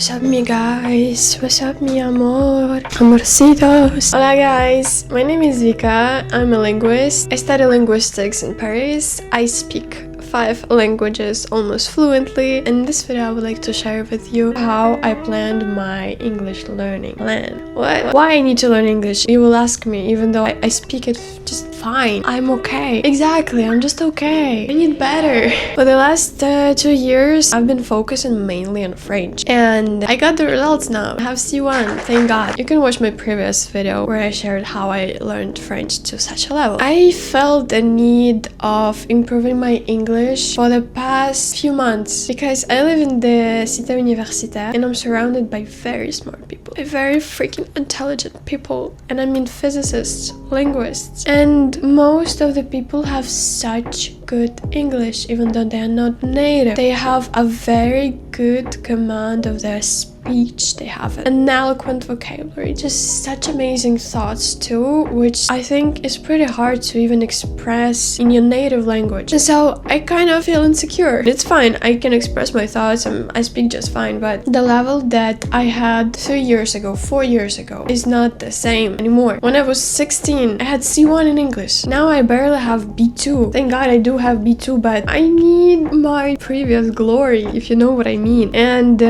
What's up, me guys? What's up, mi amor? Amorcitos. Hola guys, my name is Vika. I'm a linguist. I study linguistics in Paris. I speak 5 languages almost fluently. In this video I would like to share with you how I planned my English learning plan. Why I need to learn English? You will ask me, even though I speak it just fine. I'm okay. Exactly, I'm just okay. I need better. For the last 2 years, I've been focusing mainly on French. And I got the results now. I have C1, thank God. You can watch my previous video where I shared how I learned French to such a level. I felt the need of improving my English for the past few months because I live in the Cité Universitaire and I'm surrounded by very smart people, by very freaking intelligent people. And I mean physicists, linguists, and most of the people have such good English, even though they are not native. They have a very good command of their speech. They have an eloquent vocabulary, just such amazing thoughts too, which I think is pretty hard to even express in your native language. And so I kind of feel insecure. It's fine, I can express my thoughts and I speak just fine, but the level that I had 3 years ago, 4 years ago is not the same anymore. When I was 16, I had C1 in English. Now I barely have B2. Thank God I do have B2, but I need my previous glory, if you know what I mean. And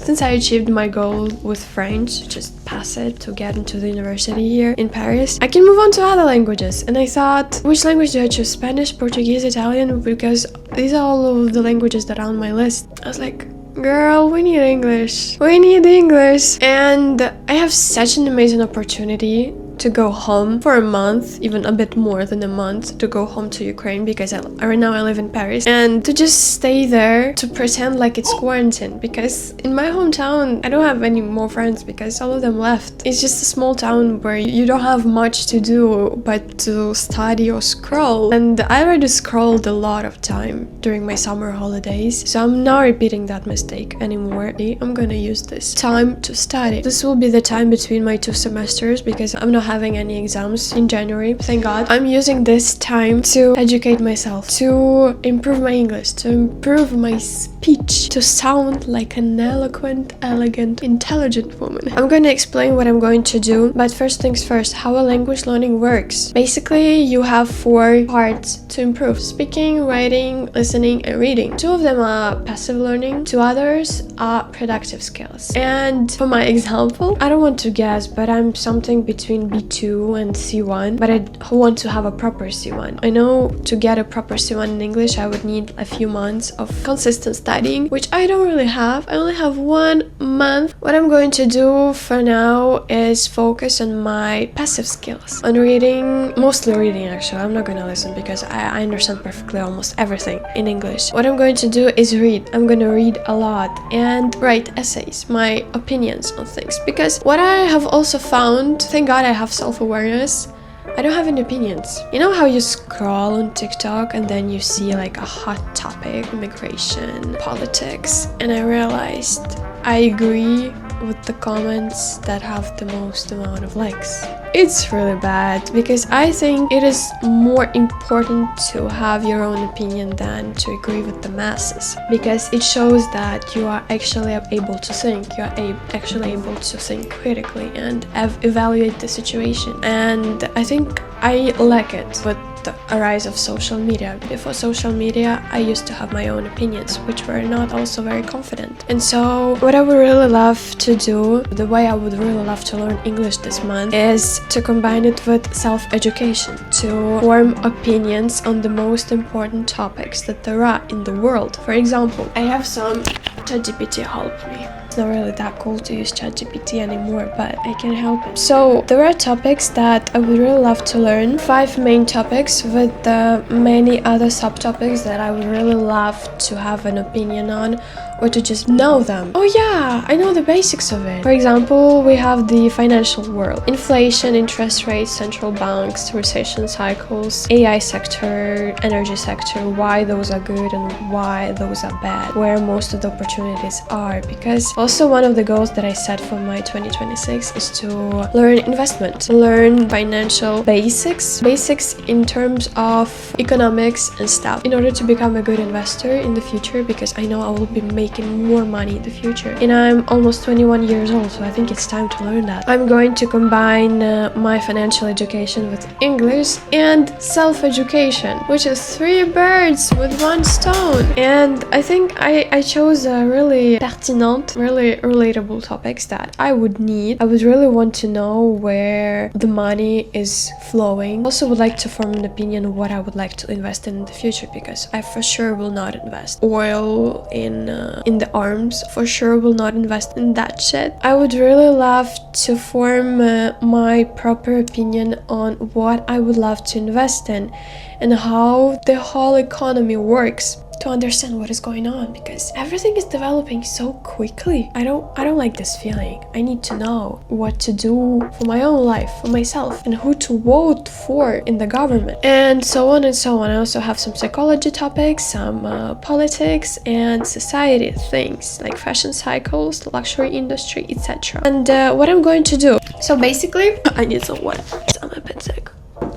since I achieved my goal with French, just pass it to get into the university here in Paris, I can move on to other languages. And I thought, which language do I choose? Spanish, Portuguese, Italian? Because these are all of the languages that are on my list. I was like, girl, we need English. We need English. And I have such an amazing opportunity to go home for a month, even a bit more than a month, to go home to Ukraine because right now I live in Paris, and to just stay there to pretend like it's quarantine, because in my hometown I don't have any more friends because all of them left. It's just a small town where you don't have much to do but to study or scroll, and I already scrolled a lot of time during my summer holidays, so I'm not repeating that mistake anymore. I'm gonna use this time to study. This will be the time between my 2 semesters because I'm not having any exams in January, thank God. I'm using this time to educate myself, to improve my English, to improve my speech, to sound like an eloquent, elegant, intelligent woman. I'm going to explain what I'm going to do, but first things first, how a language learning works. Basically, you have 4 parts to improve: speaking, writing, listening, and reading. 2 of them are passive learning, 2 others are productive skills. And for my example, I don't want to guess, but I'm something between B2 and C1, but I want to have a proper C1. I know to get a proper C1 in English, I would need a few months of consistent studying, which I don't really have. I only have 1 month. What I'm going to do for now is focus on my passive skills, on reading, mostly reading actually. I'm not going to listen because I understand perfectly almost everything in English. What I'm going to do is read. I'm going to read a lot and write essays, my opinions on things, because what I have also found, thank God I have self-awareness, I don't have any opinions. You know how you scroll on TikTok and then you see like a hot topic, immigration, politics, and I realized I agree with the comments that have the most amount of likes. It's really bad because I think it is more important to have your own opinion than to agree with the masses, because it shows that you are actually able to think, you are actually able to think critically and evaluate the situation. And I think I lack it with the rise of social media. Before social media, I used to have my own opinions, which were not also very confident. And so what I would really love to do, the way I would really love to learn English this month, is to combine it with self-education, to form opinions on the most important topics that there are in the world. For example, I have some ChatGPT help me. It's not really that cool to use ChatGPT anymore, but I can help it. So there are topics that I would really love to learn, 5 main topics with many other subtopics that I would really love to have an opinion on, or to just know them. Oh yeah, I know the basics of it. For example, we have the financial world, inflation, interest rates, central banks, recession cycles, AI sector, energy sector, why those are good and why those are bad, where most of the opportunities opportunities are, because also one of the goals that I set for my 2026 is to learn investment, learn financial basics in terms of economics and stuff, in order to become a good investor in the future, because I know I will be making more money in the future. And I'm almost 21 years old, so I think it's time to learn that. I'm going to combine my financial education with English and self-education, which is 3 birds with 1 stone. And I think I chose a really pertinent, really relatable topics that I would need. I would really want to know where the money is flowing. Also would like to form an opinion of what I would like to invest in the future, because I for sure will not invest oil in the arms, for sure will not invest in that shit. I would really love to form my proper opinion on what I would love to invest in and how the whole economy works, to understand what is going on, because everything is developing so quickly. I don't like this feeling. I need to know what to do for my own life, for myself, and who to vote for in the government, and so on and so on. I also have some psychology topics, some politics and society things like fashion cycles, the luxury industry, etc. And what I'm going to do. So basically, I need some water. I'm a bit sick.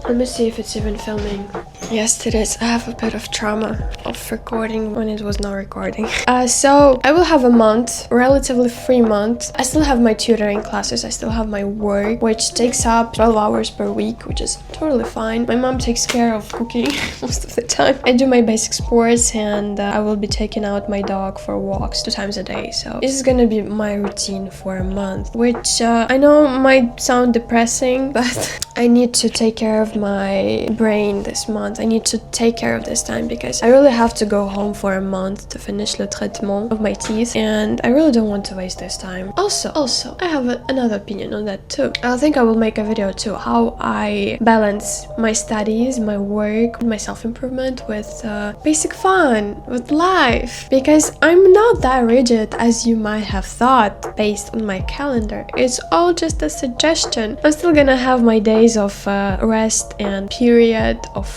Let me see if it's even filming. Yes, it is. I have a bit of trauma of recording when it was not recording. So I will have a month, relatively free month. I still have my tutoring classes. I still have my work, which takes up 12 hours per week, which is totally fine. My mom takes care of cooking most of the time. I do my basic sports, and I will be taking out my dog for walks 2 times a day. So this is gonna be my routine for a month, which I know might sound depressing, but I need to take care of my brain this month. I need to take care of this time, because I really have to go home for a month to finish le traitement of my teeth, and I really don't want to waste this time. Also, I have another opinion on that too. I think I will make a video too, how I balance my studies, my work, my self-improvement with basic fun, with life, because I'm not that rigid as you might have thought based on my calendar. It's all just a suggestion. I'm still gonna have my days of rest and period of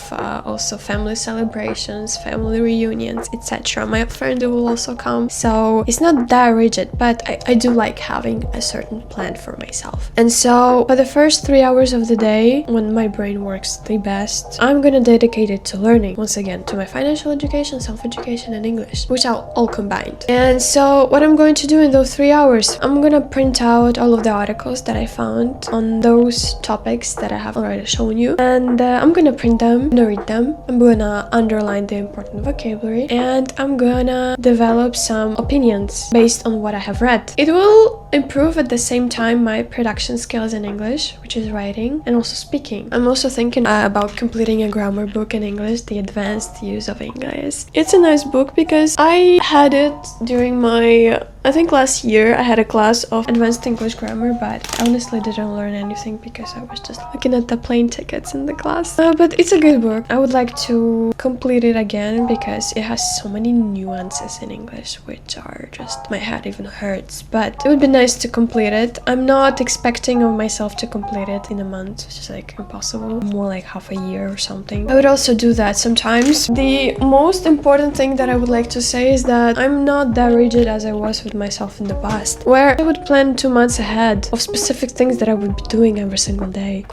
also family celebrations, family reunions, etc. My friend will also come, so it's not that rigid, but I do like having a certain plan for myself. And so for the first 3 hours of the day, when my brain works the best, I'm gonna dedicate it to learning, once again, to my financial education, self-education, and English, which are all combined. And so what I'm going to do in those 3 hours, I'm gonna print out all of the articles that I found on those topics that I have already shown you, and I'm gonna print them, I'm gonna read them, I'm gonna underline the important vocabulary, and I'm gonna develop some opinions based on what I have read. It will improve at the same time my production skills in English, which is writing and also speaking. I'm also thinking about completing a grammar book in English, the advanced use of English. It's a nice book because I had it during my I think last year I had a class of advanced English grammar, but I honestly didn't learn anything because I was just looking at the plane tickets in the class. But it's a good book. I would like to complete it again because it has so many nuances in English which are just, my head even hurts. But it would be nice to complete it. I'm not expecting of myself to complete it in a month, which is like impossible. More like half a year or something. I would also do that sometimes. The most important thing that I would like to say is that I'm not that rigid as I was with myself in the past, where I would plan 2 months ahead of specific things that I would be doing every single day.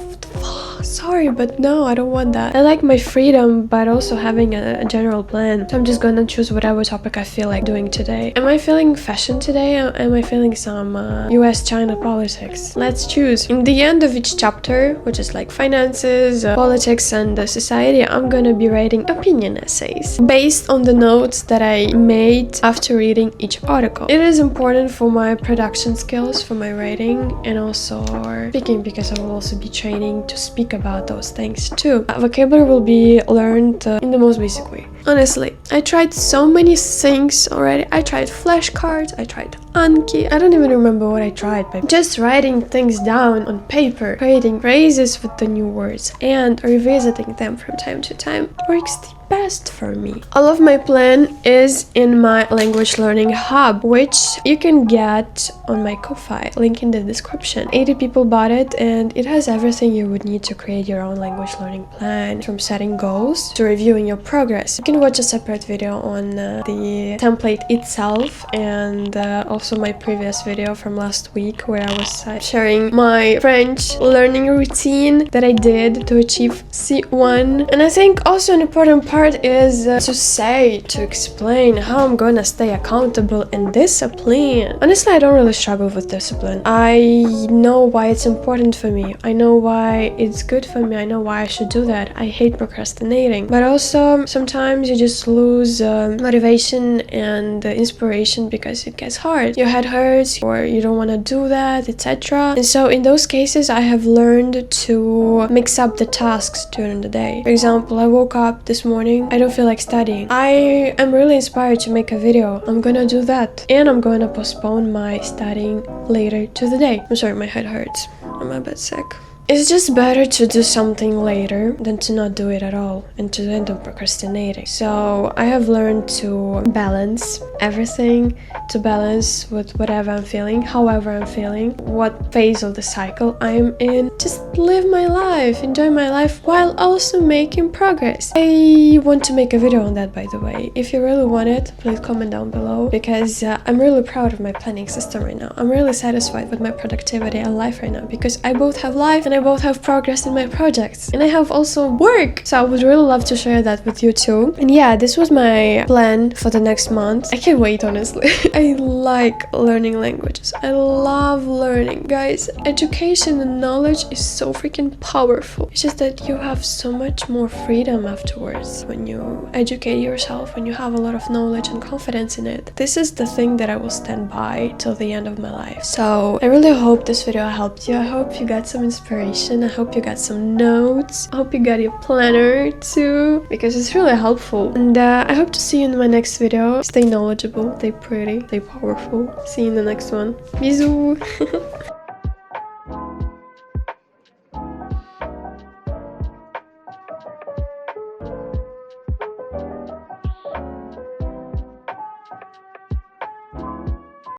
Sorry, but no, I don't want that. I like my freedom, but also having a general plan. So I'm just gonna choose whatever topic I feel like doing today. Am I feeling fashion today? Am I feeling some US-China politics? Let's choose. In the end of each chapter, which is like finances, politics, and society, I'm gonna be writing opinion essays based on the notes that I made after reading each article. It is important for my production skills, for my writing, and also speaking, because I will also be training to speak about those things too. Vocabulary will be learned in the most basic way. Honestly, I tried so many things already. I tried flashcards, I tried Anki. I don't even remember what I tried, but just writing things down on paper, creating phrases with the new words, and revisiting them from time to time works the best for me. All of my plan is in my language learning hub, which you can get on my Ko-fi, link in the description. 80 people bought it, and it has everything you would need to create your own language learning plan, from setting goals to reviewing your progress. You can watch a separate video on the template itself, and also my previous video from last week where I was sharing my French learning routine that I did to achieve C1. And I think also an important part is to explain how I'm gonna stay accountable and disciplined. Honestly, I don't really struggle with discipline. I know why it's important for me. I know why it's good for me. I know why I should do that. I hate procrastinating. But also, sometimes you just lose motivation and inspiration because it gets hard. Your head hurts, or you don't want to do that, etc. And so in those cases, I have learned to mix up the tasks during the day. For example, I woke up this morning, I don't feel like studying. I am really inspired to make a video. I'm gonna do that. And I'm gonna postpone my studying later to the day. I'm sorry, my head hurts. I'm a bit sick. It's just better to do something later than to not do it at all and to end up procrastinating. So I have learned to balance everything, to balance with whatever I'm feeling, however I'm feeling, what phase of the cycle I'm in. Just live my life, enjoy my life while also making progress. I want to make a video on that, by the way. If you really want it, please comment down below, because I'm really proud of my planning system right now. I'm really satisfied with my productivity and life right now, because I both have life and I both have progress in my projects, and I have also work. So I would really love to share that with you too. And yeah, this was my plan for the next month. I can't wait, honestly. I like learning languages. I love learning. Guys, education and knowledge is so freaking powerful. It's just that you have so much more freedom afterwards when you educate yourself, when you have a lot of knowledge and confidence in it. This is the thing that I will stand by till the end of my life. So I really hope this video helped you. I hope you got some inspiration. I hope you got some notes. I hope you got your planner too, because it's really helpful. And I hope to see you in my next video. Stay knowledgeable, stay pretty, stay powerful. See you in the next one. Bisous!